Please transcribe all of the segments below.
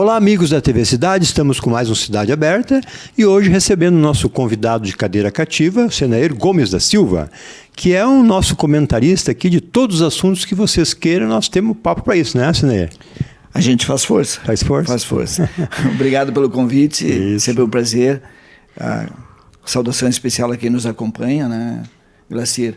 Olá, amigos da TV Cidade, estamos com mais um Cidade Aberta e hoje recebendo o nosso convidado de cadeira cativa, o Senair Gomes da Silva, que é o nosso comentarista aqui de todos os assuntos que vocês queiram. Nós temos papo para isso, né, Senair? A gente faz força. Faz força? Faz força. Obrigado pelo convite, Isso. sempre um prazer. Saudação especial a quem nos acompanha, né, Glacir?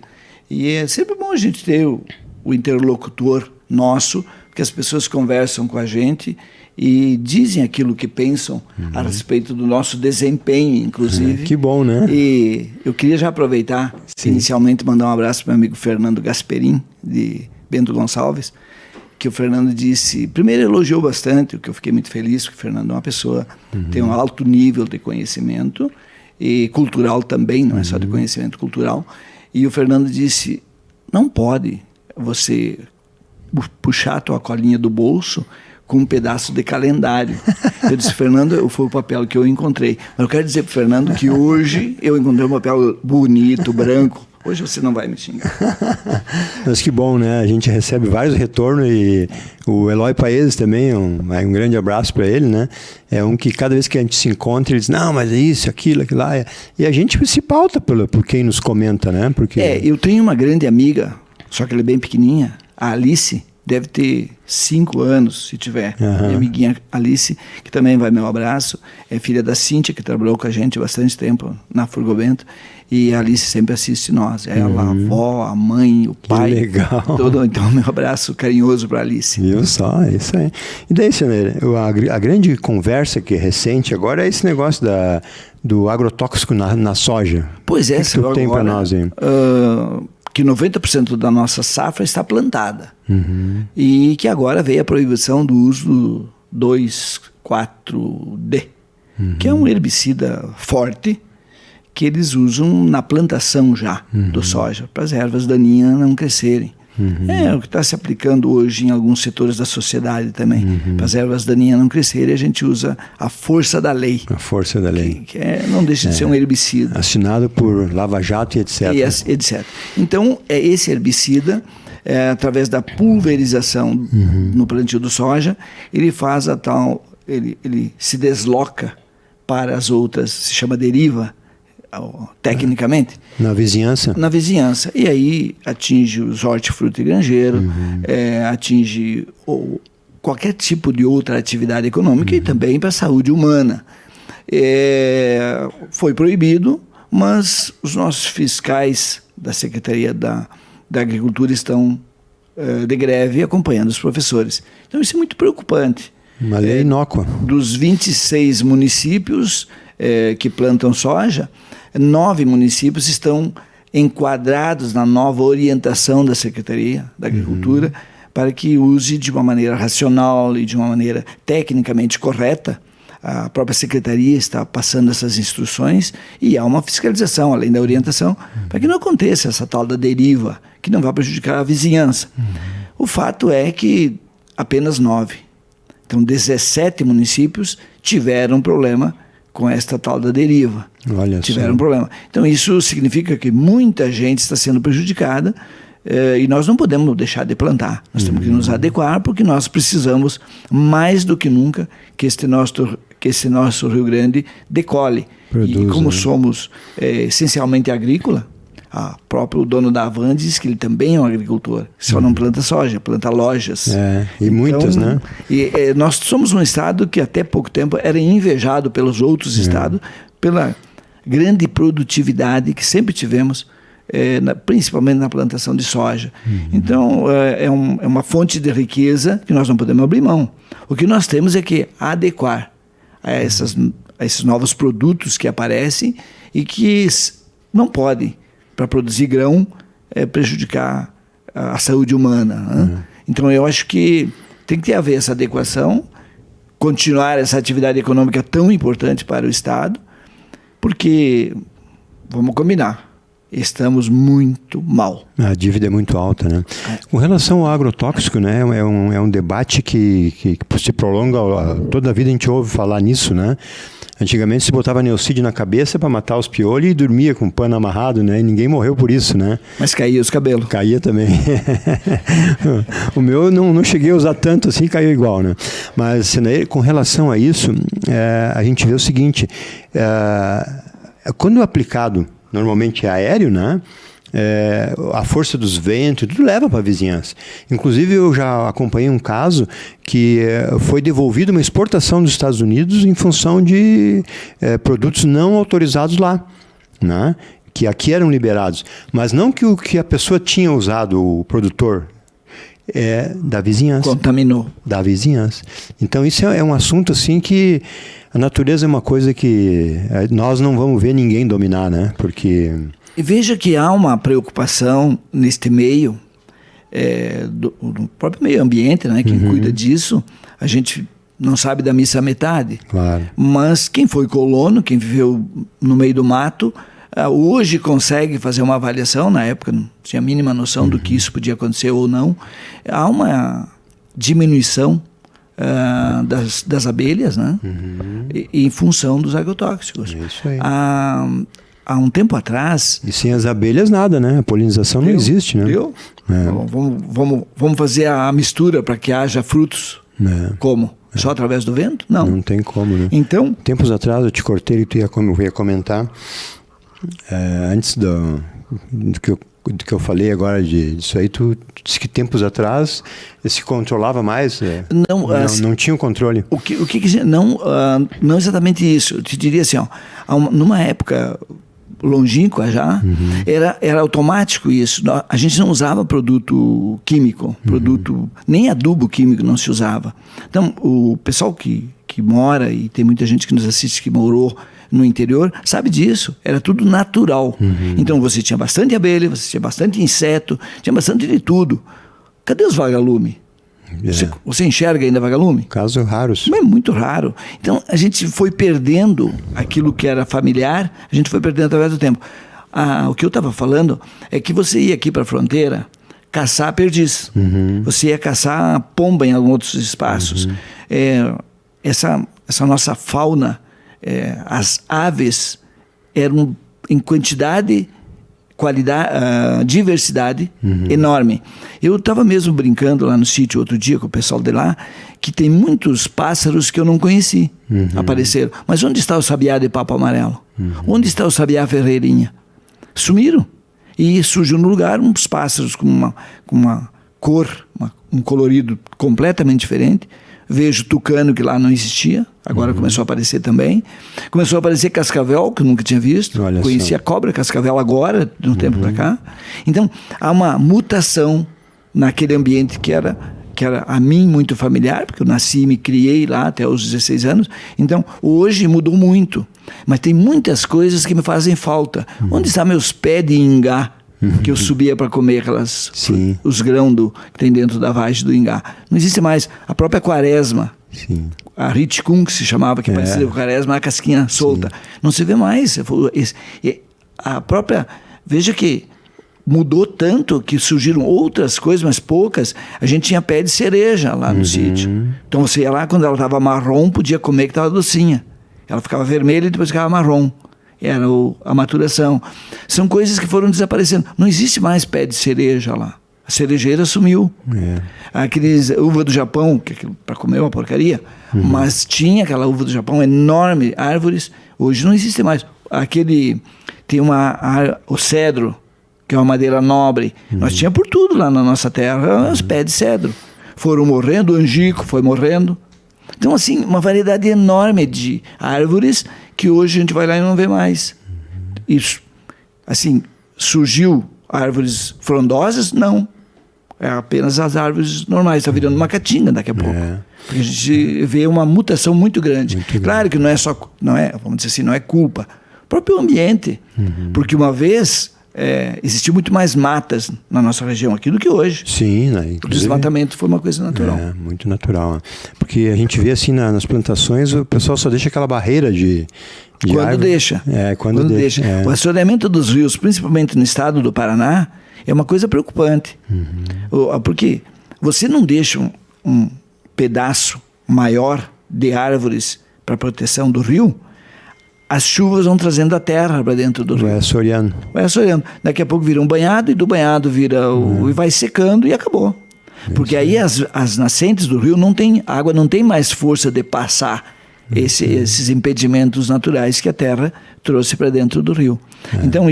E é sempre bom a gente ter o interlocutor nosso, porque as pessoas conversam com a gente e dizem aquilo que pensam a respeito do nosso desempenho, inclusive. Que bom, né? E eu queria já aproveitar, inicialmente, mandar um abraço para o meu amigo Fernando Gasperin, de Bento Gonçalves, que o Fernando disse, primeiro elogiou bastante, o que eu fiquei muito feliz, porque o Fernando é uma pessoa que tem um alto nível de conhecimento, e cultural também, não é só de conhecimento cultural, e o Fernando disse, não pode você puxar a tua colinha do bolso com um pedaço de calendário. Eu disse, Fernando, foi o papel que eu encontrei. Mas eu quero dizer para o Fernando que hoje eu encontrei um papel bonito, branco. Hoje você não vai me xingar. Mas que bom, né? A gente recebe vários retornos e o Eloy Paes também, um grande abraço para ele, né? É um que cada vez que a gente se encontra, ele diz, não, mas é isso, aquilo lá. E a gente se pauta por quem nos comenta, né? Porque... eu tenho uma grande amiga, só que ela é bem pequenininha, a Alice, deve ter 5 anos, se tiver. Minha amiguinha Alice, que também vai meu abraço, é filha da Cíntia, que trabalhou com a gente bastante tempo na Furgobento, e a Alice sempre assiste nós. Ela, a avó, a mãe, o pai. Que legal. Então, meu abraço carinhoso para a Alice. Viu só, é isso aí. E daí, Senair, a grande conversa que é recente agora é esse negócio do agrotóxico na soja. Pois é, o que tu tem para nós aí? Que 90% da nossa safra está plantada. E que agora veio a proibição do uso do 2,4-D, que é um herbicida forte que eles usam na plantação já do soja, para as ervas daninhas não crescerem. É o que está se aplicando hoje em alguns setores da sociedade também. Para as ervas daninhas não crescerem, a gente usa a força da lei. A força da lei. Que não deixa de ser um herbicida. Assinado por Lava Jato e etc. Etc. Então, esse herbicida, através da pulverização no plantio do soja, ele faz a tal... Ele se desloca para as outras, se chama deriva, tecnicamente. Na vizinhança? Na vizinhança. E aí atinge os hortifruti granjeiro, atinge qualquer tipo de outra atividade econômica e também para a saúde humana. Foi proibido, mas os nossos fiscais da Secretaria da Agricultura estão de greve acompanhando os professores. Então isso é muito preocupante. Uma lei inócua. Dos 26 municípios que plantam soja, 9 municípios estão enquadrados na nova orientação da Secretaria da Agricultura para que use de uma maneira racional e de uma maneira tecnicamente correta. A própria Secretaria está passando essas instruções e há uma fiscalização, além da orientação, para que não aconteça essa tal da deriva, que não vai prejudicar a vizinhança. O fato é que apenas 9. Então, 17 municípios tiveram problema com esta tal da deriva. Tiveram problema. Então, isso significa que muita gente está sendo prejudicada e nós não podemos deixar de plantar. Nós temos que nos adequar porque nós precisamos, mais do que nunca, que esse nosso Rio Grande decole. E como somos essencialmente agrícola, o próprio dono da Avan diz que ele também é um agricultor, só não planta soja, planta lojas. Muitas, né? E nós somos um estado que até pouco tempo era invejado pelos outros estados, pela grande produtividade que sempre tivemos, principalmente na plantação de soja. Então, é uma fonte de riqueza que nós não podemos abrir mão. O que nós temos é que adequar a esses novos produtos que aparecem e que não podem, para produzir grão, prejudicar a saúde humana. Então, eu acho que tem que haver essa adequação, continuar essa atividade econômica tão importante para o Estado, porque, vamos combinar, estamos muito mal. A dívida é muito alta, né? Com relação ao agrotóxico, né, é um debate que se prolonga toda a vida, a gente ouve falar nisso, né? Antigamente se botava neocídio na cabeça para matar os piolhos e dormia com o pano amarrado, né? E ninguém morreu por isso, né? Mas caía os cabelos. Caía também. O meu não cheguei a usar tanto assim, caiu igual, né? Mas com relação a isso, a gente vê o seguinte, quando aplicado normalmente aéreo, né? A força dos ventos, tudo leva para a vizinhança. Inclusive, eu já acompanhei um caso que foi devolvida uma exportação dos Estados Unidos em função de produtos não autorizados lá, né? Que aqui eram liberados. Mas não que o que a pessoa tinha usado, o produtor, da vizinhança. Contaminou. Da vizinhança. Então, isso é um assunto assim que a natureza é uma coisa que nós não vamos ver ninguém dominar, né? Porque... E veja que há uma preocupação neste meio, do próprio meio ambiente, né? Quem cuida disso, a gente não sabe da missa à metade. Claro. Mas quem foi colono, quem viveu no meio do mato, hoje consegue fazer uma avaliação. Na época não tinha a mínima noção do que isso podia acontecer ou não. Há uma diminuição das abelhas, né? Em função dos agrotóxicos. É isso aí. Há um tempo atrás... E sem as abelhas nada, né? A polinização não existe, né? Vamos fazer a mistura para que haja frutos. Como? Só através do vento? Não. Não tem como, né? Então... Tempos atrás eu te cortei e tu ia comentar. Antes do que eu falei agora disso aí, tu disse que tempos atrás se controlava mais? Não tinha o controle. Não exatamente isso. Eu te diria assim, numa época longínqua já, era automático isso. A gente não usava produto químico, nem adubo químico não se usava. Então, o pessoal que mora, e tem muita gente que nos assiste que morou no interior, sabe disso. Era tudo natural. Então, você tinha bastante abelha, você tinha bastante inseto, tinha bastante de tudo. Cadê os vagalumes? Você enxerga ainda vagalume? Casos raros. Mas é muito raro. Então, a gente foi perdendo aquilo que era familiar, a gente foi perdendo através do tempo. O que eu estava falando é que você ia aqui para a fronteira caçar perdiz. Você ia caçar pomba em alguns outros espaços. Essa nossa fauna, as aves eram em quantidade, qualidade, diversidade enorme. Eu estava mesmo brincando lá no sítio outro dia com o pessoal de lá, que tem muitos pássaros que eu não conheci, apareceram. Mas onde está o sabiá de papo amarelo? Onde está o sabiá ferreirinha? Sumiram. E surgiu no lugar uns pássaros com uma cor, um colorido completamente diferente. Vejo tucano, que lá não existia, agora começou a aparecer também. Começou a aparecer cascavel, que eu nunca tinha visto. Conheci a cobra cascavel agora, de um tempo para cá. Então, há uma mutação naquele ambiente que era a mim muito familiar, porque eu nasci e me criei lá até os 16 anos. Então, hoje mudou muito. Mas tem muitas coisas que me fazem falta. Onde estão meus pés de ingá? Que eu subia para comer os grãos que tem dentro da vagem do ingá. Não existe mais. A própria quaresma, a riticum, que se chamava, que parecia com quaresma, a casquinha solta. Não se vê mais. A própria... Veja que mudou tanto que surgiram outras coisas, mas poucas. A gente tinha pé de cereja lá no sítio. Então você ia lá, quando ela estava marrom, podia comer que estava docinha. Ela ficava vermelha e depois ficava marrom. Era a maturação. São coisas que foram desaparecendo. Não existe mais pé de cereja lá. A cerejeira sumiu. Aqueles uva do Japão, que para comer é uma porcaria, mas tinha aquela uva do Japão enorme, árvores. Hoje não existe mais. Tem o cedro, que é uma madeira nobre. Nós tínhamos por tudo lá na nossa terra, os pés de cedro. Foram morrendo, o angico foi morrendo. Então, assim, uma variedade enorme de árvores que hoje a gente vai lá e não vê mais. Isso, assim, surgiu árvores frondosas? Não. É apenas as árvores normais. Está virando uma caatinga daqui a pouco. Porque a gente vê uma mutação muito grande. Claro que vamos dizer assim, não é culpa. O próprio ambiente. Porque uma vez... existiu muito mais matas na nossa região aqui do que hoje. Sim, o desmatamento foi uma coisa natural. Muito natural. Porque a gente vê assim nas plantações, o pessoal só deixa aquela barreira de quando árvore. Deixa. Quando deixa. O assoreamento dos rios, principalmente no estado do Paraná, é uma coisa preocupante. Porque você não deixa um pedaço maior de árvores para proteção do rio, as chuvas vão trazendo a terra para dentro do rio. Vai assoreando. Vai assoreando. Daqui a pouco vira um banhado, e do banhado vira e vai secando e acabou. Porque aí as nascentes do rio a água não tem mais força de passar esses impedimentos naturais que a terra trouxe para dentro do rio. Então,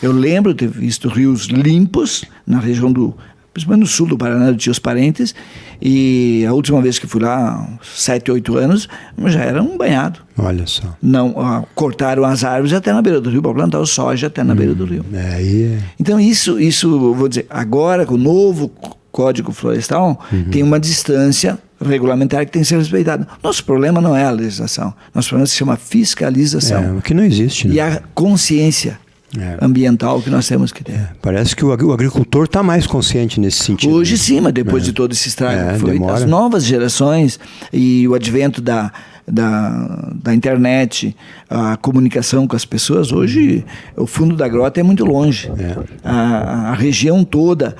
eu lembro de ter visto rios limpos na região principalmente no sul do Paraná, eu tinha os parentes, e a última vez que fui lá, 7, 8 anos, já era um banhado. Olha só. Não, cortaram as árvores até na beira do rio, para plantar o soja até na beira do rio. Então isso, vou dizer, agora com o novo Código Florestal, tem uma distância regulamentar que tem que ser respeitada. Nosso problema não é a legislação, nosso problema se chama fiscalização. O que não existe, né? E a consciência ambiental que nós temos que ter. Parece que o agricultor está mais consciente nesse sentido. Hoje sim, mas depois de todo esse estrago, as novas gerações e o advento da internet, a comunicação com as pessoas, hoje o fundo da grota é muito longe. A região toda,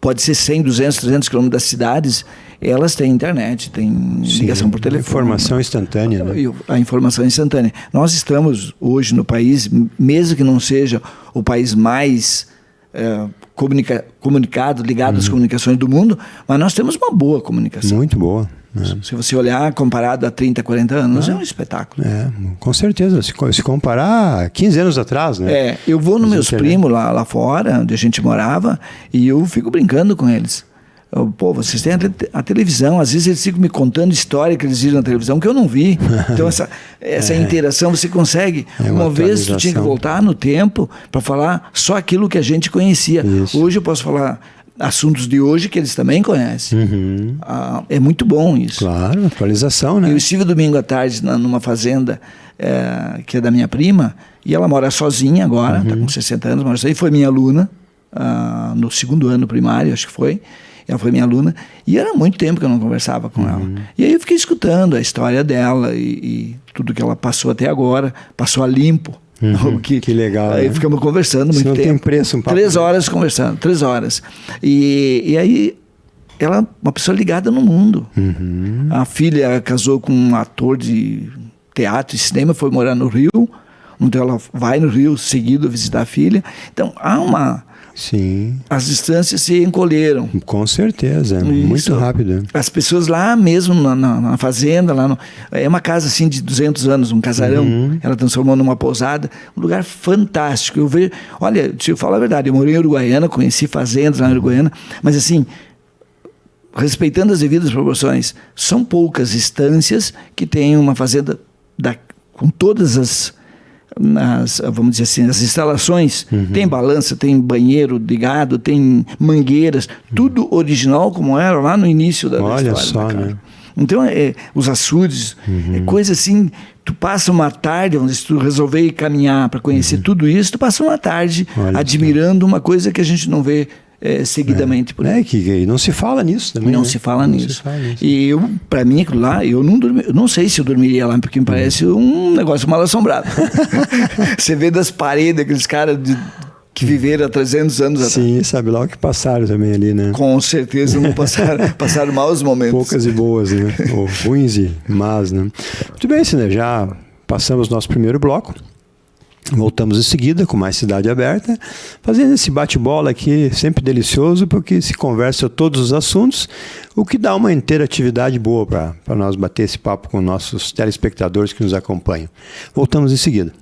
pode ser 100, 200, 300 quilômetros das cidades, elas têm internet, têm ligação por telefone. Informação instantânea, né? A informação instantânea. Nós estamos hoje no país, mesmo que não seja o país mais comunicado, ligado às comunicações do mundo, mas nós temos uma boa comunicação. Muito boa. Se você olhar comparado a 30, 40 anos, é um espetáculo. Com certeza. Se comparar 15 anos atrás, né? Eu vou nos meus primos lá fora, onde a gente morava, e eu fico brincando com eles. Vocês têm a televisão, às vezes eles ficam me contando história que eles viram na televisão que eu não vi. Então essa interação você consegue. Uma vez tu tinha que voltar no tempo para falar só aquilo que a gente conhecia. Isso. Hoje eu posso falar assuntos de hoje que eles também conhecem. É muito bom isso. Claro, atualização, né? Eu estive domingo à tarde numa fazenda que é da minha prima, e ela mora sozinha agora, está com 60 anos, mora sozinha, foi minha aluna no 2º ano primário, acho que foi. Ela foi minha aluna, e era muito tempo que eu não conversava com ela. E aí eu fiquei escutando a história dela e tudo que ela passou até agora, passou a limpo. Que legal. Aí ficamos conversando muito tempo. Não tem preço, um papo. 3 horas conversando, 3 horas. E aí, ela é uma pessoa ligada no mundo. A filha casou com um ator de teatro e cinema, foi morar no Rio, então ela vai no Rio seguido visitar a filha. Então, Sim. As distâncias se encolheram. Com certeza, muito rápido. As pessoas lá mesmo na fazenda, é uma casa assim de 200 anos, um casarão, ela transformou numa pousada, um lugar fantástico. Eu vejo, olha, deixa eu falar a verdade, eu morei em Uruguaiana, conheci fazendas lá em Uruguaiana, mas assim, respeitando as devidas proporções, são poucas instâncias que têm uma fazenda com todas vamos dizer assim, as instalações, tem balança, tem banheiro ligado, tem mangueiras, tudo original como era lá no início da história. Olha só, né? Então, os açudes, é coisa assim, tu passa uma tarde, se tu resolver ir caminhar para conhecer tudo isso, tu passa uma tarde admirando uma coisa que a gente não vê seguidamente por aí. Que não se fala nisso também. Não se fala nisso. E para mim, aquilo lá, eu não sei se eu dormiria lá, porque me parece um negócio mal assombrado. Você vê das paredes, aqueles caras que viveram há 300 anos atrás. Sim, sabe lá o que passaram também ali, né? Com certeza não passaram maus momentos. Poucas e boas, né? Ou ruins e más, né? Muito bem, Ciner, já passamos nosso primeiro bloco. Voltamos em seguida com mais Cidade Aberta, fazendo esse bate-bola aqui, sempre delicioso, porque se conversa todos os assuntos, o que dá uma interatividade boa para nós bater esse papo com nossos telespectadores que nos acompanham. Voltamos em seguida.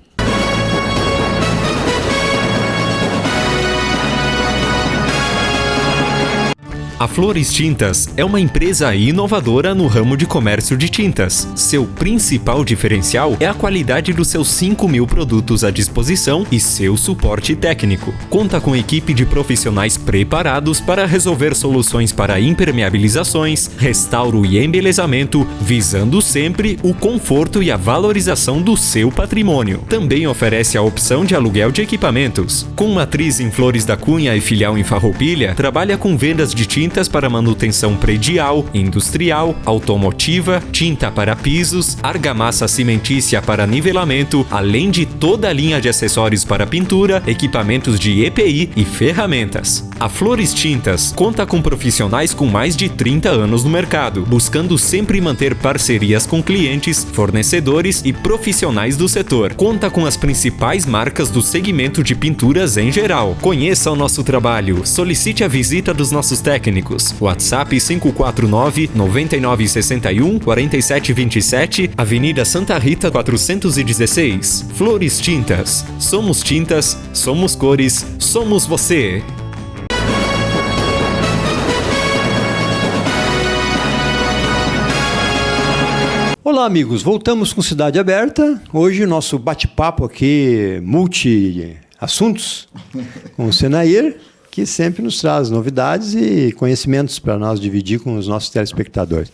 A Flores Tintas é uma empresa inovadora no ramo de comércio de tintas. Seu principal diferencial é a qualidade dos seus 5.000 produtos à disposição e seu suporte técnico. Conta com equipe de profissionais preparados para resolver soluções para impermeabilizações, restauro e embelezamento, visando sempre o conforto e a valorização do seu patrimônio. Também oferece a opção de aluguel de equipamentos. Com matriz em Flores da Cunha e filial em Farroupilha, trabalha com vendas de tintas tintas para manutenção predial, industrial, automotiva, tinta para pisos, argamassa cimentícia para nivelamento, além de toda a linha de acessórios para pintura, equipamentos de EPI e ferramentas. A Flores Tintas conta com profissionais com mais de 30 anos no mercado, buscando sempre manter parcerias com clientes, fornecedores e profissionais do setor. Conta com as principais marcas do segmento de pinturas em geral. Conheça o nosso trabalho. Solicite a visita dos nossos técnicos. WhatsApp 549 9961 4727, Avenida Santa Rita 416. Flores Tintas. Somos tintas, somos cores, somos você. Olá, amigos. Voltamos com Cidade Aberta. Hoje o nosso bate-papo aqui, multi-assuntos, com o Senair, que sempre nos traz novidades e conhecimentos para nós dividir com os nossos telespectadores.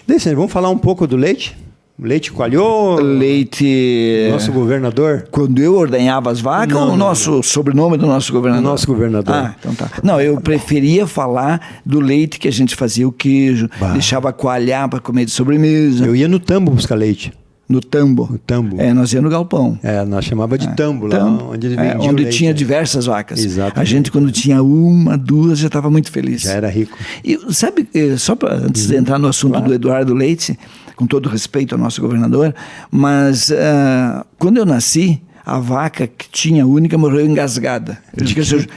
Daí, Senair, vamos falar um pouco do leite? Leite coalhou? Leite... Nosso governador? Quando eu ordenhava as vacas ou o nosso sobrenome do nosso governador? O nosso governador. Ah, então tá. Não, eu preferia falar do leite que a gente fazia o queijo, deixava coalhar para comer de sobremesa. Eu ia no tambo buscar leite. No tambo. No tambo. Nós íamos no galpão. Nós chamava de tambo lá, onde ele vendia onde leite, tinha diversas vacas. Exatamente. A gente, quando tinha uma, duas, já estava muito feliz. Já era rico. E sabe, só antes de entrar no assunto do Eduardo Leite, com todo respeito ao nosso governador, mas quando eu nasci, a vaca que tinha única morreu engasgada. Eu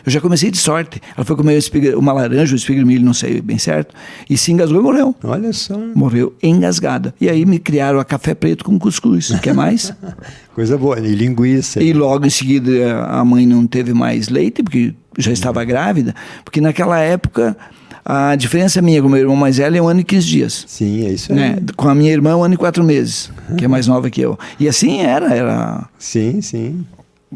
já comecei de sorte. Ela foi comer uma laranja, um espiga de milho, não sei bem certo, e se engasgou e morreu. Olha só. Morreu engasgada. E aí me criaram a café preto com cuscuz. Quer mais? Coisa boa. E linguiça. E logo em seguida a mãe não teve mais leite, porque já estava grávida, porque naquela época... A diferença minha com o meu irmão mais velho é 1 ano e 15 dias. Sim, é isso aí. Né? Com a minha irmã, 1 ano e 4 meses, que é mais nova que eu. E assim era... Sim, sim.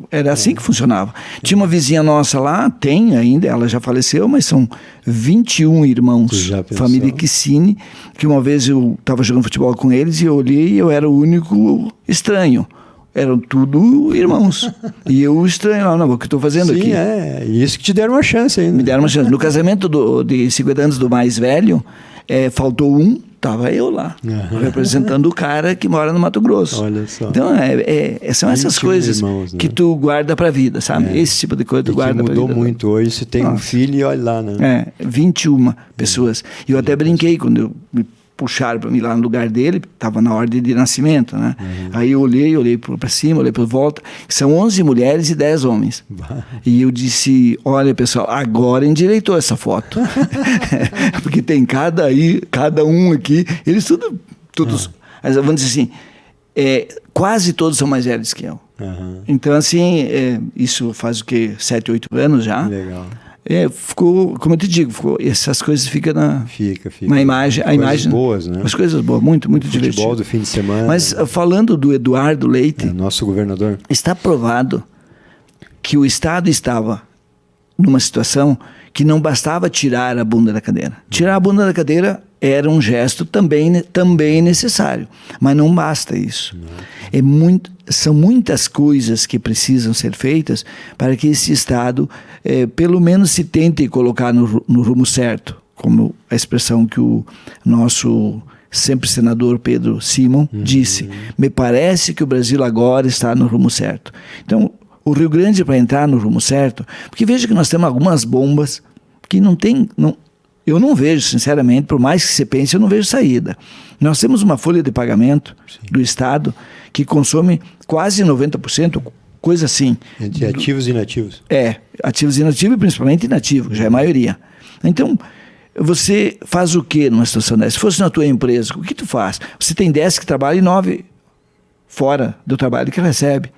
Era assim que funcionava. Tinha uma vizinha nossa lá, tem ainda, ela já faleceu, mas são 21 irmãos, família Kissine, que uma vez eu estava jogando futebol com eles e eu olhei e eu era o único estranho. Eram tudo irmãos. E eu estranho, não, o que estou fazendo aqui? Sim, isso que te deram uma chance ainda. Me deram uma chance. No casamento de 50 anos do mais velho, faltou um, estava eu lá, representando o cara que mora no Mato Grosso. Olha só. Então, são essas coisas irmãos, né? Que tu guarda para a vida, sabe? Esse tipo de coisa tu guarda para a vida. Mudou muito. Hoje você tem um filho e olha lá, né? 21 pessoas. E eu até brinquei quando eu me puxaram para mim lá no lugar dele, estava na ordem de nascimento, né? Aí eu olhei para cima, olhei para volta, são 11 mulheres e 10 homens. E eu disse, olha pessoal, agora endireitou essa foto. Porque tem cada um aqui, eles todos, vamos dizer assim, quase todos são mais velhos que eu. Então assim, isso faz o quê? 7, 8 anos já. Legal. Ficou, como eu te digo, essas coisas ficam na imagem. As coisas boas, né? As coisas boas, muito divertido. Futebol do fim de semana. Mas falando do Eduardo Leite, nosso governador, está provado que o Estado estava numa situação que não bastava tirar a bunda da cadeira. Tirar a bunda da cadeira era um gesto também necessário, mas não basta isso. São muitas coisas que precisam ser feitas para que esse Estado, pelo menos, se tente colocar no rumo certo, como a expressão que o nosso sempre senador Pedro Simon disse. Me parece que o Brasil agora está no rumo certo. Então, o Rio Grande, para entrar no rumo certo, porque veja que nós temos algumas bombas que eu não vejo, sinceramente, por mais que você pense, eu não vejo saída. Nós temos uma folha de pagamento do Estado que consome quase 90%, coisa assim. Entre ativos e inativos. Ativos e inativos, e principalmente inativos, que já é a maioria. Então, você faz o quê numa situação dessa? Se fosse na tua empresa, o que tu faz? Você tem 10 que trabalham e 9 fora do trabalho que recebe.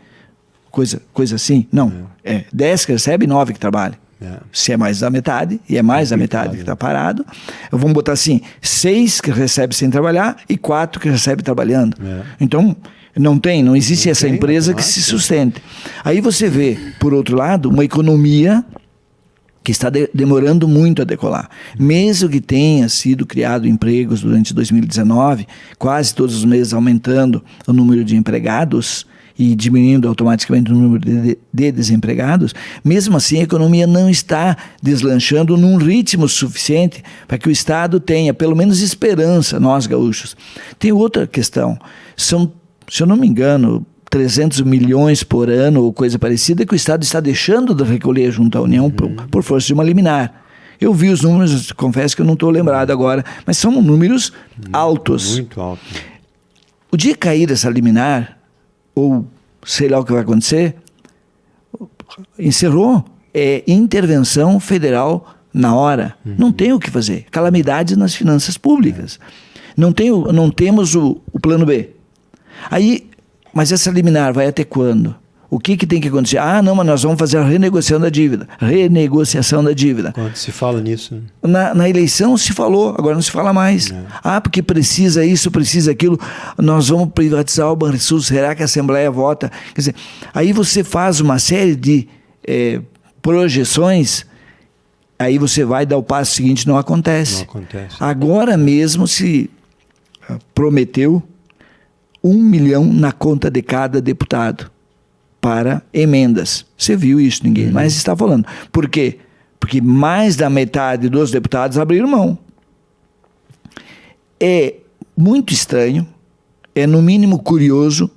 Coisa assim? Não. 10 que recebe e 9 que trabalham. Se é mais da metade, e é mais da metade que está parado, vamos botar assim, 6 que recebe sem trabalhar e 4 que recebe trabalhando. Então, não existe essa empresa que se sustente. Aí você vê, por outro lado, uma economia que está demorando muito a decolar. Mesmo que tenha sido criado empregos durante 2019, quase todos os meses aumentando o número de empregados, e diminuindo automaticamente o número de desempregados, mesmo assim a economia não está deslanchando num ritmo suficiente para que o Estado tenha pelo menos esperança, nós gaúchos. Tem outra questão, são, se eu não me engano, 300 milhões por ano ou coisa parecida que o Estado está deixando de recolher junto à União por força de uma liminar. Eu vi os números, confesso que eu não estou lembrado agora, mas são números altos. Muito alto. O dia que cair essa liminar, ou sei lá o que vai acontecer, encerrou. É intervenção federal na hora. Não tem o que fazer. Calamidade nas finanças públicas. Não temos o plano B. Aí, mas essa liminar vai até quando? O que tem que acontecer? Ah, não, mas nós vamos fazer a renegociação da dívida. Renegociação da dívida. Quando se fala nisso? Na eleição se falou, agora não se fala mais. Ah, porque precisa isso, precisa aquilo. Nós vamos privatizar o Banrisul. Será que a Assembleia vota? Quer dizer, aí você faz uma série de projeções, aí você vai dar o passo seguinte, não acontece. Não acontece. Agora mesmo se prometeu 1 milhão na conta de cada deputado para emendas. Você viu isso, ninguém mais está falando. Por quê? Porque mais da metade dos deputados abriram mão. É muito estranho, é no mínimo curioso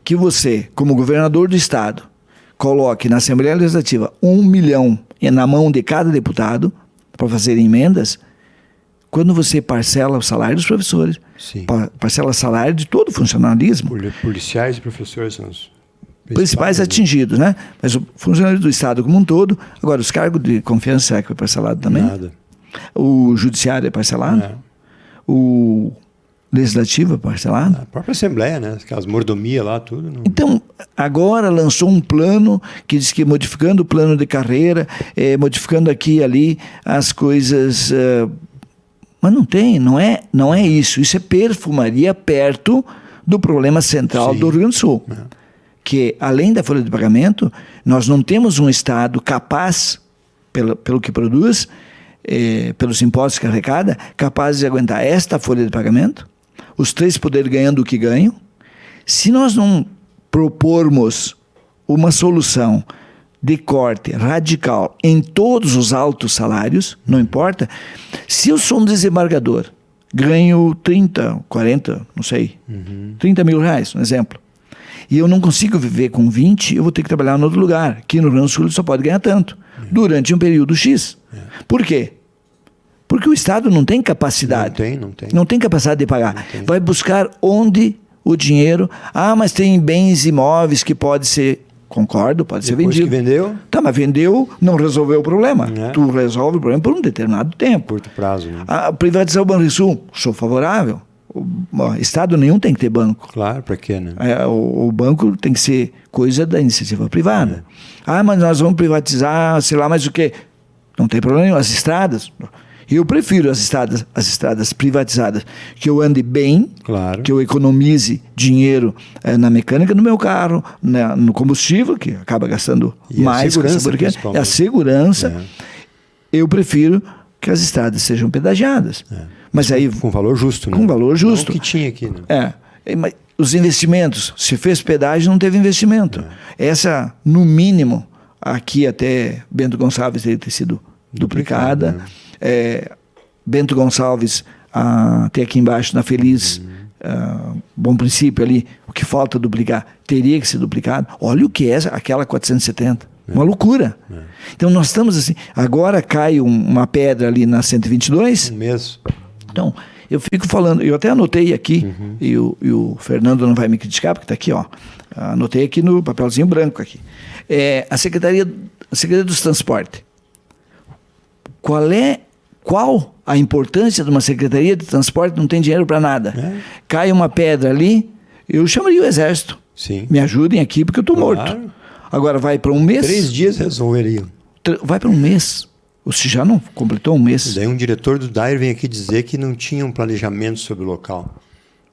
que você, como governador do estado, coloque na Assembleia Legislativa 1 milhão na mão de cada deputado para fazer emendas, quando você parcela o salário dos professores, parcela o salário de todo o funcionalismo. Policiais e professores são os principais atingidos, né? Mas o funcionário do Estado como um todo, agora os cargos de confiança, será que foi parcelado também? Nada. O judiciário é parcelado? O legislativo é parcelado? A própria Assembleia, né? Aquelas mordomias lá, tudo. Não... Então, agora lançou um plano que diz que modificando o plano de carreira, modificando aqui e ali as coisas... mas não é isso. Isso é perfumaria perto do problema central do Rio Grande do Sul. Que, além da folha de pagamento, nós não temos um Estado capaz, pelo que produz, pelos impostos que arrecada, capaz de aguentar esta folha de pagamento, os 3 poderes ganhando o que ganham. Se nós não propormos uma solução de corte radical em todos os altos salários, não importa, se eu sou um desembargador, ganho 30, 40, não sei, 30 mil reais, um exemplo, e eu não consigo viver com 20, eu vou ter que trabalhar em outro lugar. Aqui no Rio Grande do Sul ele só pode ganhar tanto, durante um período X. Por quê? Porque o Estado não tem capacidade. Não tem capacidade de pagar. Vai buscar onde o dinheiro... Ah, mas tem bens imóveis que pode ser... Concordo, pode ser vendido. Depois que vendeu... Tá, mas vendeu, não resolveu o problema. Tu resolve o problema por um determinado tempo. Curto prazo. Né? A privatizar o Banrisul, sou favorável. Estado nenhum tem que ter banco. Claro, para quê, né? O banco tem que ser coisa da iniciativa privada. Ah, mas nós vamos privatizar, sei lá, mas o quê? Não tem problema, as estradas. Eu prefiro as estradas privatizadas, que eu ande bem, que eu economize dinheiro na mecânica do meu carro, no combustível, que acaba gastando mais. A segurança. Eu prefiro que as estradas sejam pedagiadas. Mas aí, com valor justo, né? Com valor justo. Não o que tinha aqui, né? Mas os investimentos, se fez pedágio, não teve investimento. Essa, no mínimo, aqui até Bento Gonçalves deve ter sido duplicada. Né? Bento Gonçalves, até aqui embaixo, na Feliz, Bom Princípio ali, o que falta duplicar, teria que ser duplicado. Olha o que é aquela 470. Uma loucura. Então nós estamos assim, agora cai uma pedra ali na 122. Um mês. Então, eu fico falando, eu até anotei aqui, e o Fernando não vai me criticar, porque está aqui, ó. Anotei aqui no papelzinho branco aqui. A Secretaria dos Transportes. Qual a importância de uma Secretaria de Transporte? Não tem dinheiro para nada. Cai uma pedra ali, eu chamaria o Exército. Sim. Me ajudem aqui, porque eu estou morto. Agora vai para um mês. 3 dias resolveriam. Vai para um mês. Você já não completou um mês. Daí um diretor do DAIR vem aqui dizer que não tinha um planejamento sobre o local.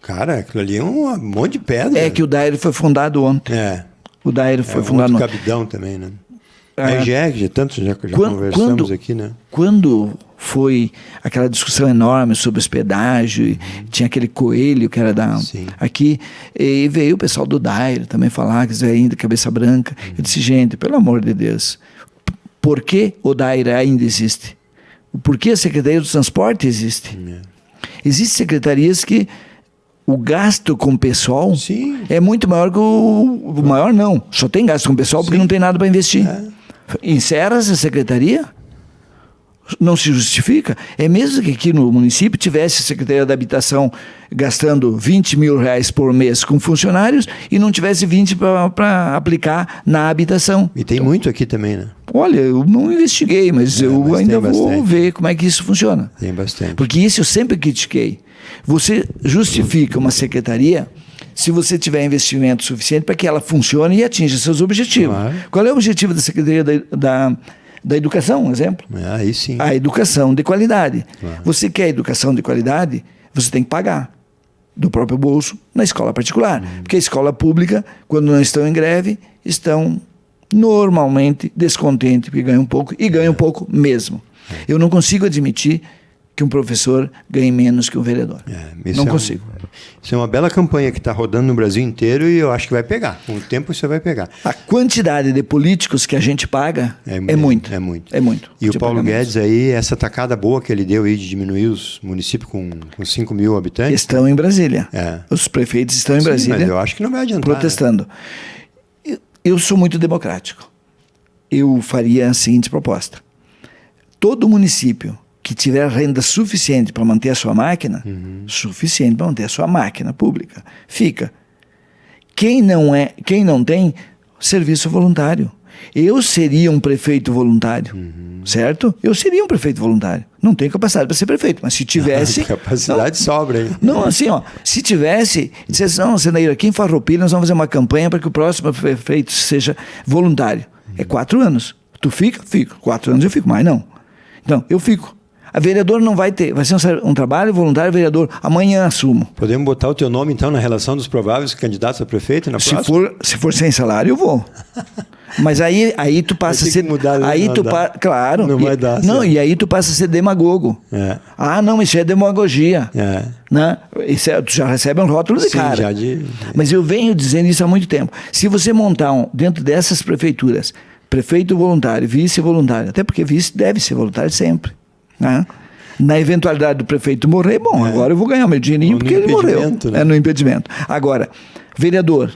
Cara, aquilo ali é um monte de pedra. É que o DAIR foi fundado ontem. O DAIR foi fundado ontem. Cabidão também, né? A EGEG, tanto já conversamos aqui, né? Quando foi aquela discussão enorme sobre hospedagem, e tinha aquele Coelho que era aqui, e veio o pessoal do Daire também falar, que ainda cabeça branca. Eu disse, gente, pelo amor de Deus, por que o Daire ainda existe? Por que a Secretaria do Transporte existe? Existem secretarias que o gasto com o pessoal é muito maior que o maior não, só tem gasto com o pessoal porque não tem nada para investir. Encerra essa secretaria? Não se justifica. É mesmo que aqui no município tivesse a Secretaria da Habitação gastando 20 mil reais por mês com funcionários e não tivesse 20 para aplicar na habitação. E tem muito aqui também, né? Olha, eu não investiguei, mas eu ainda vou ver como é que isso funciona. Tem bastante. Porque isso eu sempre critiquei. Você justifica uma secretaria se você tiver investimento suficiente para que ela funcione e atinja seus objetivos. Claro. Qual é o objetivo da Secretaria da Educação, um exemplo? Aí sim. A educação de qualidade. Claro. Você quer educação de qualidade, você tem que pagar do próprio bolso na escola particular. Porque a escola pública, quando não estão em greve, estão normalmente descontentes, porque ganham um pouco, e ganham um pouco mesmo. Eu não consigo admitir que um professor ganhe menos que um vereador. Não consigo. Isso é uma bela campanha que está rodando no Brasil inteiro e eu acho que vai pegar. Com o tempo você vai pegar. A quantidade de políticos que a gente paga é muito. É muito. É muito. E o Paulo Guedes aí, essa tacada boa que ele deu aí de diminuir os municípios com 5 mil habitantes. Estão em Brasília. Os prefeitos estão em Brasília. Mas eu acho que não vai adiantar. Protestando. Né? Eu sou muito democrático. Eu faria a seguinte proposta. Todo município que tiver renda suficiente para manter a sua máquina, suficiente para manter a sua máquina pública, fica. Quem não tem, serviço voluntário. Eu seria um prefeito voluntário, certo? Eu seria um prefeito voluntário. Não tenho capacidade para ser prefeito, mas se tivesse... Capacidade sobra, hein? Não, assim, se tivesse, dissesse, não, Senair, aqui em Farroupilha nós vamos fazer uma campanha para que o próximo prefeito seja voluntário. É 4 anos. Tu fica? Fico. 4 anos eu fico, mais não. Então, eu fico. A vereador não vai ter, vai ser um trabalho voluntário, vereador, amanhã assumo. Podemos botar o teu nome, então, na relação dos prováveis candidatos a prefeito na próxima? Se for sem salário, eu vou. Mas aí tu passa a ser... Claro. Não vai dar. Não, e aí tu passa a ser demagogo. Não, isso é demagogia. Né? Tu já recebe um rótulo de cara. Mas eu venho dizendo isso há muito tempo. Se você montar dentro dessas prefeituras, prefeito voluntário, vice voluntário, até porque vice deve ser voluntário sempre. Né? Na eventualidade do prefeito morrer, agora eu vou ganhar meu dinheirinho porque ele morreu. Né? No impedimento. Agora, vereador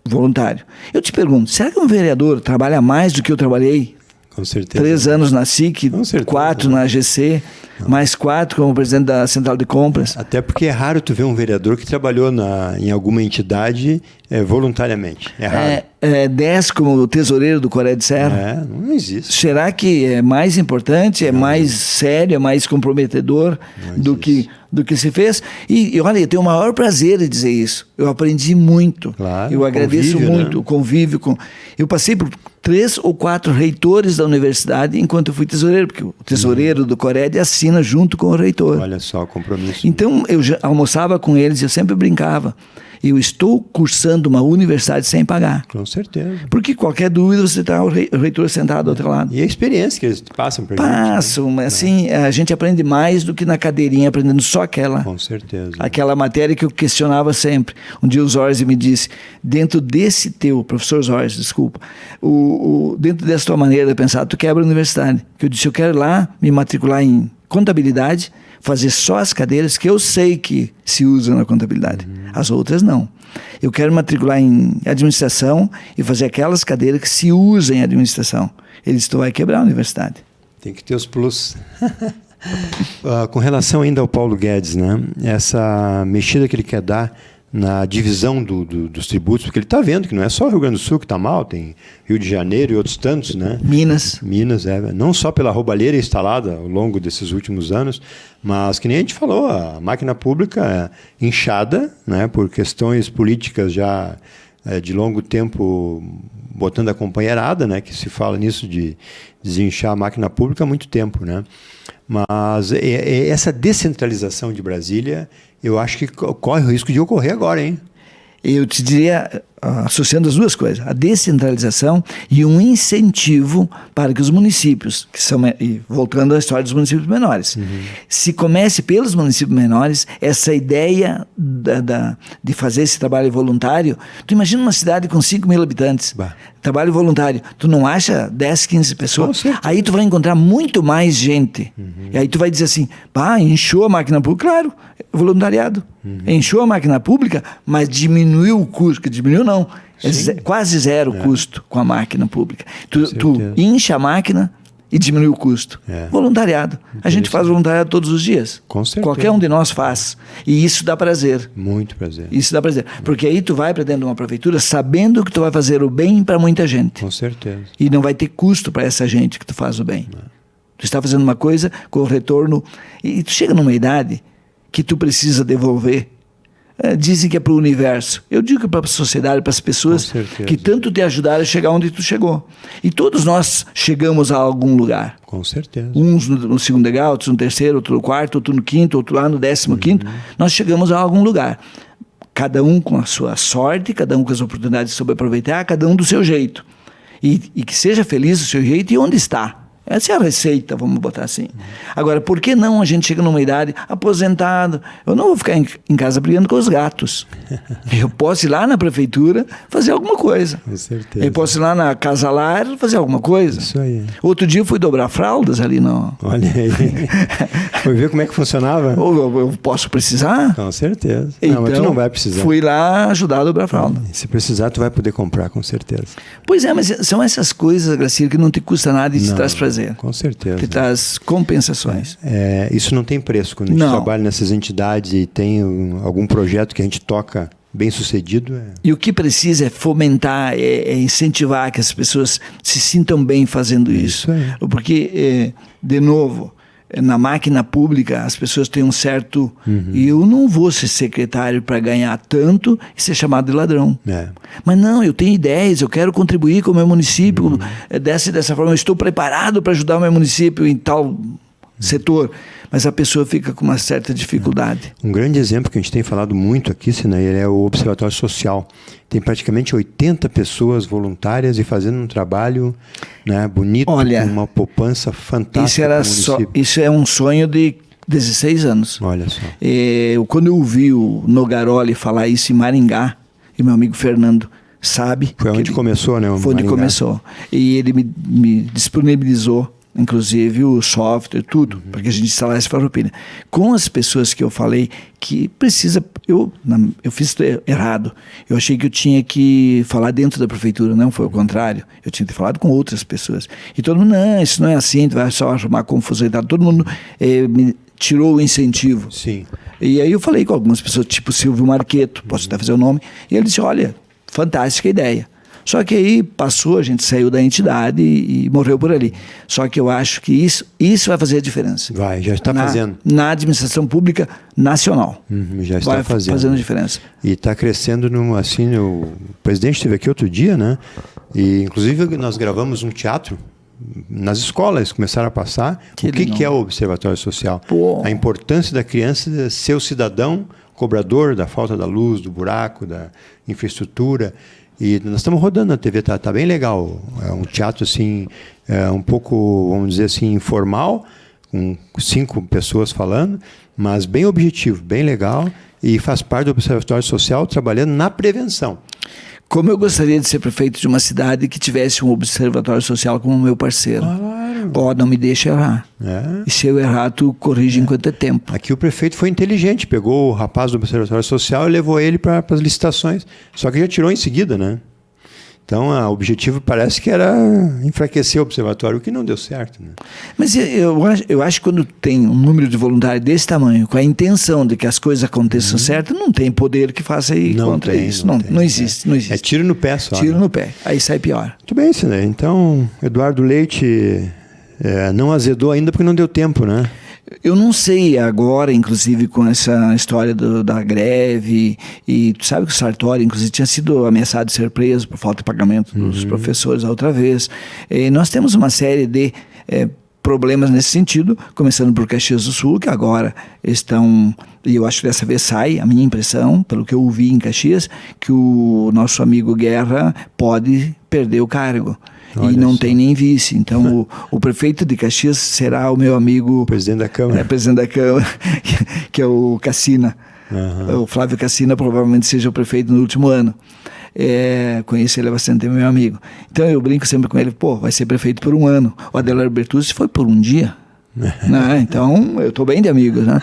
voluntário. Eu te pergunto, será que um vereador trabalha mais do que eu trabalhei? Com certeza. 3 anos na SIC, 4 na AGC, mais 4 como presidente da Central de Compras. Até porque é raro tu ver um vereador que trabalhou em alguma entidade voluntariamente. É raro. 10 como tesoureiro do Coreia de Serra. Não existe. Será que é mais importante, é mais sério, é mais comprometedor do que se fez? E olha, eu tenho o maior prazer em dizer isso. Eu aprendi muito. Claro, eu agradeço muito o convívio. Eu passei por 3 ou 4 reitores da universidade enquanto eu fui tesoureiro, porque o tesoureiro do Coreia assina junto com o reitor. Olha só, o compromisso. Então, eu já almoçava com eles, eu sempre brincava. Eu estou cursando uma universidade sem pagar. Com certeza. Porque qualquer dúvida você está o reitor sentado do outro lado. E a experiência que eles passam para a gente. Passam, mas assim, a gente aprende mais do que na cadeirinha, aprendendo só aquela. Com certeza. Aquela matéria que eu questionava sempre. Um dia o Zorzi me disse, dentro desse teu, professor Zorzi, desculpa, dentro dessa tua maneira de pensar, tu quebra a universidade. Eu disse, eu quero ir lá me matricular em contabilidade, fazer só as cadeiras que eu sei que se usam na contabilidade. As outras não. Eu quero matricular em administração e fazer aquelas cadeiras que se usam em administração. Eles tu vai quebrar a universidade. Tem que ter os plus. Com relação ainda ao Paulo Guedes, né? Essa mexida que ele quer dar na divisão dos tributos, porque ele está vendo que não é só o Rio Grande do Sul que está mal, tem Rio de Janeiro e outros tantos, né? Minas, não só pela roubalheira instalada ao longo desses últimos anos, mas que nem a gente falou, a máquina pública é inchada, né, por questões políticas já de longo tempo botando a companheirada, né, que se fala nisso de desinchar a máquina pública há muito tempo, né? Mas essa descentralização de Brasília, eu acho que corre o risco de ocorrer agora, hein? Eu te diria, associando as duas coisas, a descentralização e um incentivo para que os municípios, que são, e voltando à história dos municípios menores, se comece pelos municípios menores, essa ideia de fazer esse trabalho voluntário. Tu imagina uma cidade com 5 mil habitantes, trabalho voluntário, tu não acha 10, 15 pessoas? Aí tu vai encontrar muito mais gente. E aí tu vai dizer assim, inchou a máquina pública, claro, voluntariado. Encheu a máquina pública, mas diminuiu o custo, que diminuiu não, quase zero custo com a máquina pública. Tu incha a máquina e diminui o custo. Voluntariado. A gente faz voluntariado todos os dias. Com certeza. Qualquer um de nós faz. E isso dá prazer. Muito prazer. Isso dá prazer. Porque aí tu vai para dentro de uma prefeitura sabendo que tu vai fazer o bem para muita gente. Com certeza. E não vai ter custo para essa gente que tu faz o bem. Tu está fazendo uma coisa com o retorno. E tu chega numa idade que tu precisa devolver. Dizem que é para o universo. Eu digo que é para a sociedade, para as pessoas que tanto te ajudaram a chegar onde tu chegou. E todos nós chegamos a algum lugar. Com certeza. Uns no segundo degrau, outros no terceiro, outro no quarto, outro no quinto, outro lá no 15º. Nós chegamos a algum lugar. Cada um com a sua sorte, cada um com as oportunidades de soube aproveitar, cada um do seu jeito. E que seja feliz do seu jeito e onde está. Essa é a receita, vamos botar assim. Agora, por que não a gente chega numa idade aposentado? Eu não vou ficar em casa brigando com os gatos. Eu posso ir lá na prefeitura fazer alguma coisa. Com certeza. Eu posso ir lá na Casa Lar fazer alguma coisa. Isso aí. Outro dia eu fui dobrar fraldas ali no... Olha aí. Foi ver como é que funcionava? Eu posso precisar? Com certeza. Então, mas tu não vai precisar. Fui lá ajudar a dobrar fralda. Se precisar, tu vai poder comprar, com certeza. Pois é, mas são essas coisas, Gracilo, que não te custa nada e te traz prazer. Com certeza. Te traz compensações. Isso não tem preço. Quando a gente trabalha nessas entidades e tem algum projeto que a gente toca bem sucedido. E o que precisa é fomentar, é incentivar que as pessoas se sintam bem fazendo isso. Porque, de novo, na máquina pública as pessoas têm um certo... E eu não vou ser secretário para ganhar tanto e ser chamado de ladrão. Mas não, eu tenho ideias, eu quero contribuir com o meu município dessa forma, eu estou preparado para ajudar o meu município em tal setor. Mas a pessoa fica com uma certa dificuldade. Um grande exemplo que a gente tem falado muito aqui, Sinair, é o Observatório Social. Tem praticamente 80 pessoas voluntárias e fazendo um trabalho bonito, olha, com uma poupança fantástica. Isso é um sonho de 16 anos. Olha só. Quando eu ouvi o Nogaroli falar isso em Maringá, e meu amigo Fernando sabe... Foi onde começou, né? Foi onde começou. E ele me disponibilizou, inclusive o software, tudo, para que a gente instalasse Farroupilha. Com as pessoas que eu falei que precisa... Eu fiz errado. Eu achei que eu tinha que falar dentro da prefeitura, não foi o contrário. Eu tinha que ter falado com outras pessoas. E todo mundo, não, isso não é assim, tu vai só arrumar confusão e tal. Todo mundo me tirou o incentivo. Sim. E aí eu falei com algumas pessoas, tipo Silvio Marqueto, posso até fazer o nome, e ele disse, olha, fantástica ideia. Só que aí passou, a gente saiu da entidade e morreu por ali. Só que eu acho que isso vai fazer a diferença. Vai, já está fazendo. Na administração pública nacional. Já está fazendo a diferença. E está crescendo, o presidente esteve aqui outro dia, né? E inclusive nós gravamos um teatro nas escolas, começaram a passar. O que é o Observatório Social? A importância da criança ser o cidadão cobrador da falta da luz, do buraco, da infraestrutura. E nós estamos rodando na TV, tá bem legal. É um teatro assim, um pouco, vamos dizer assim, informal, com 5 pessoas falando, mas bem objetivo, bem legal, e faz parte do Observatório Social trabalhando na prevenção. Como eu gostaria de ser prefeito de uma cidade que tivesse um observatório social como meu parceiro. Claro. Não me deixa errar. E se eu errar, tu corrige em quanto é tempo. Aqui o prefeito foi inteligente, pegou o rapaz do Observatório Social e levou ele para as licitações. Só que já tirou em seguida, né? Então, o objetivo parece que era enfraquecer o observatório, o que não deu certo. Né? Mas eu acho que quando tem um número de voluntários desse tamanho, com a intenção de que as coisas aconteçam certo, não tem poder que faça ir contra isso. Não existe. É tiro no pé só. Tiro no pé. Aí sai pior. Muito bem, Sinair. Então, Eduardo Leite não azedou ainda porque não deu tempo, né? Eu não sei agora, inclusive, com essa história da greve, e tu sabe que o Sartori, inclusive, tinha sido ameaçado de ser preso por falta de pagamento dos professores a outra vez. Nós temos uma série de problemas nesse sentido, começando por Caxias do Sul, que agora estão, e eu acho que dessa vez sai, a minha impressão, pelo que eu ouvi em Caxias, que o nosso amigo Guerra pode perder o cargo. Olha, e não tem nem vice. Então, o prefeito de Caxias será o meu amigo... Presidente da Câmara. Presidente da Câmara, que é o Cassina. Uhum. O Flávio Cassina provavelmente seja o prefeito no último ano. Conheci ele há bastante tempo, meu amigo. Então, eu brinco sempre com ele, vai ser prefeito por um ano. O Adelar Bertuzzi foi por um dia. Né? Então, eu estou bem de amigos. Né?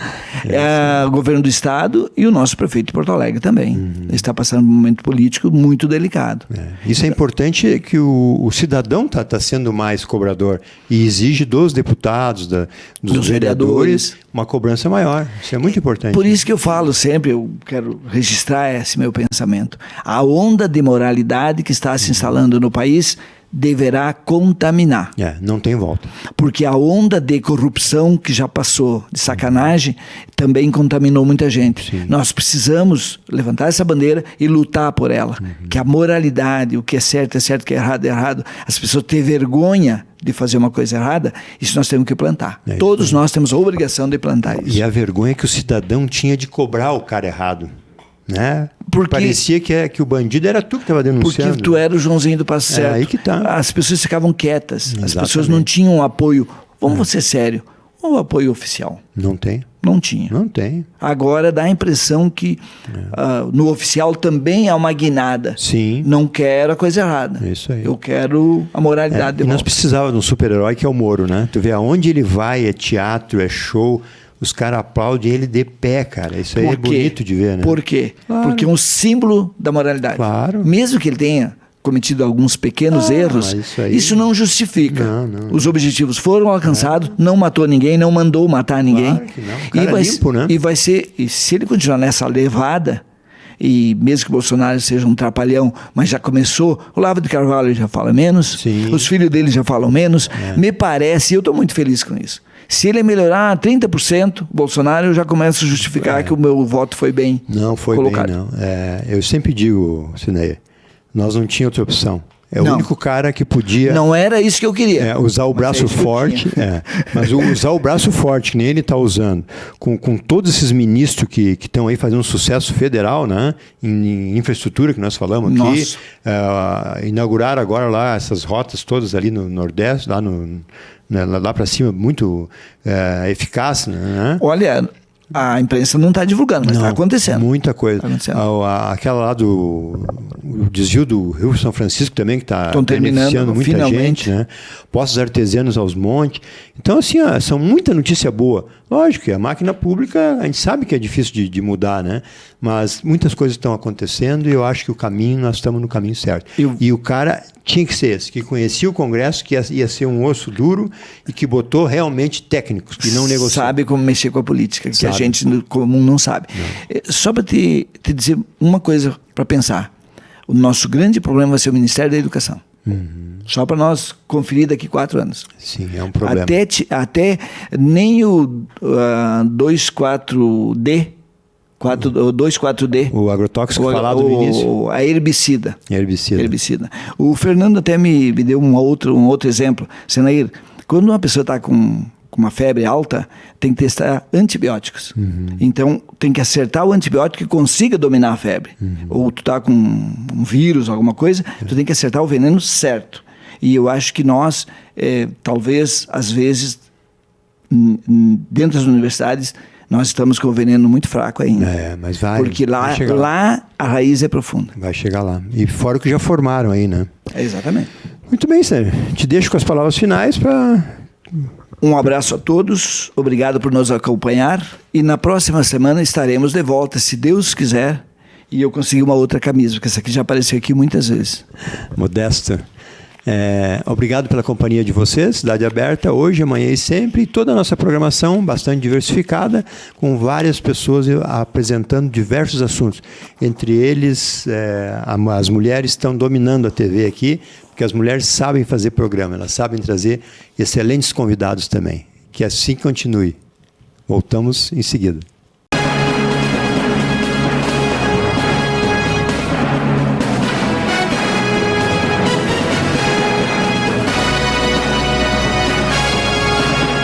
O governo do estado e o nosso prefeito de Porto Alegre também. Está passando um momento político muito delicado. Isso é importante, que o cidadão está sendo mais cobrador e exige dos deputados, dos vereadores, uma cobrança maior. Isso é muito importante. Por isso que eu falo sempre, eu quero registrar esse meu pensamento. A onda de moralidade que está se instalando no país deverá contaminar. Não tem volta. Porque a onda de corrupção que já passou, de sacanagem, também contaminou muita gente. Sim. Nós precisamos levantar essa bandeira e lutar por ela. Que a moralidade, o que é certo, o que é errado. As pessoas têm vergonha de fazer uma coisa errada, isso nós temos que plantar. Todos nós temos a obrigação de plantar isso. E a vergonha que o cidadão tinha de cobrar o cara errado. Né? Porque parecia que o bandido era tu que estava denunciando. Porque tu era o Joãozinho do Passo Certo. Aí que tá. As pessoas ficavam quietas. Exatamente. As pessoas não tinham apoio. Vamos ser sério. O apoio oficial. Não tem. Não tinha. Não tem. Agora dá a impressão que no oficial também há uma guinada. Sim. Não quero a coisa errada. Isso aí. Eu quero a moralidade de volta. E nós precisávamos de um super-herói que é o Moro, né? Tu vê aonde ele vai, é teatro, é show... Os caras aplaudem ele de pé, cara. Isso aí é bonito de ver, né? Por quê? Claro. Porque é um símbolo da moralidade. Claro. Mesmo que ele tenha cometido alguns pequenos erros, isso não justifica. Não. Os objetivos foram alcançados, não matou ninguém, não mandou matar ninguém. Claro que não. O cara é limpo, né? E vai ser, e se ele continuar nessa levada, e mesmo que o Bolsonaro seja um trapalhão, mas já começou, o Olavo de Carvalho já fala menos, Sim. Os filhos dele já falam menos, me parece, e eu estou muito feliz com isso. Se ele melhorar 30%, o Bolsonaro, eu já começo a justificar que o meu voto foi bem Não foi colocado. bem, não. Eu sempre digo, Cineia, nós não tínhamos outra opção. É o único cara que podia... Não era isso que eu queria. Usar o braço forte. Mas usar o braço forte, que nem ele está usando, com todos esses ministros que estão aí fazendo um sucesso federal, né? Em infraestrutura, que nós falamos aqui. Inaugurar agora lá essas rotas todas ali no Nordeste, lá para cima, muito eficaz. Né? Olha... A imprensa não está divulgando, mas está acontecendo. Muita coisa. Tá acontecendo. Aquela lá do desvio do Rio São Francisco também, que está beneficiando muita gente, né? Poços artesianos aos montes. Então, assim, são muita notícia boa. Lógico que a máquina pública, a gente sabe que é difícil de mudar, né? Mas muitas coisas estão acontecendo e eu acho que nós estamos no caminho certo. E o cara tinha que ser esse, que conhecia o Congresso, que ia ser um osso duro e que botou realmente técnicos, que não negociou. Sabe como mexer com a política, que a gente comum não sabe. Só para te dizer uma coisa para pensar. O nosso grande problema vai ser o Ministério da Educação. Só para nós conferir daqui 4 anos. Sim, é um problema. Até nem o 24D, 2,4-D. O agrotóxico falado no início. A herbicida. O Fernando até me deu um outro exemplo. Senair, quando uma pessoa está com uma febre alta, tem que testar antibióticos. Então, tem que acertar o antibiótico que consiga dominar a febre. Ou tu está com um vírus, alguma coisa, tu tem que acertar o veneno certo. E eu acho que nós, talvez, às vezes, dentro das universidades, nós estamos com o veneno muito fraco ainda. Mas vai. Porque lá a raiz é profunda. Vai chegar lá. E fora o que já formaram aí, né? Exatamente. Muito bem, Sérgio. Te deixo com as palavras finais para... Um abraço a todos, obrigado por nos acompanhar e na próxima semana estaremos de volta, se Deus quiser, e eu conseguir uma outra camisa, porque essa aqui já apareceu aqui muitas vezes. Modesto. Obrigado pela companhia de vocês, Cidade Aberta, hoje, amanhã e sempre, e toda a nossa programação bastante diversificada, com várias pessoas apresentando diversos assuntos. Entre eles, as mulheres estão dominando a TV aqui, porque as mulheres sabem fazer programa, elas sabem trazer excelentes convidados também. Que assim continue. Voltamos em seguida.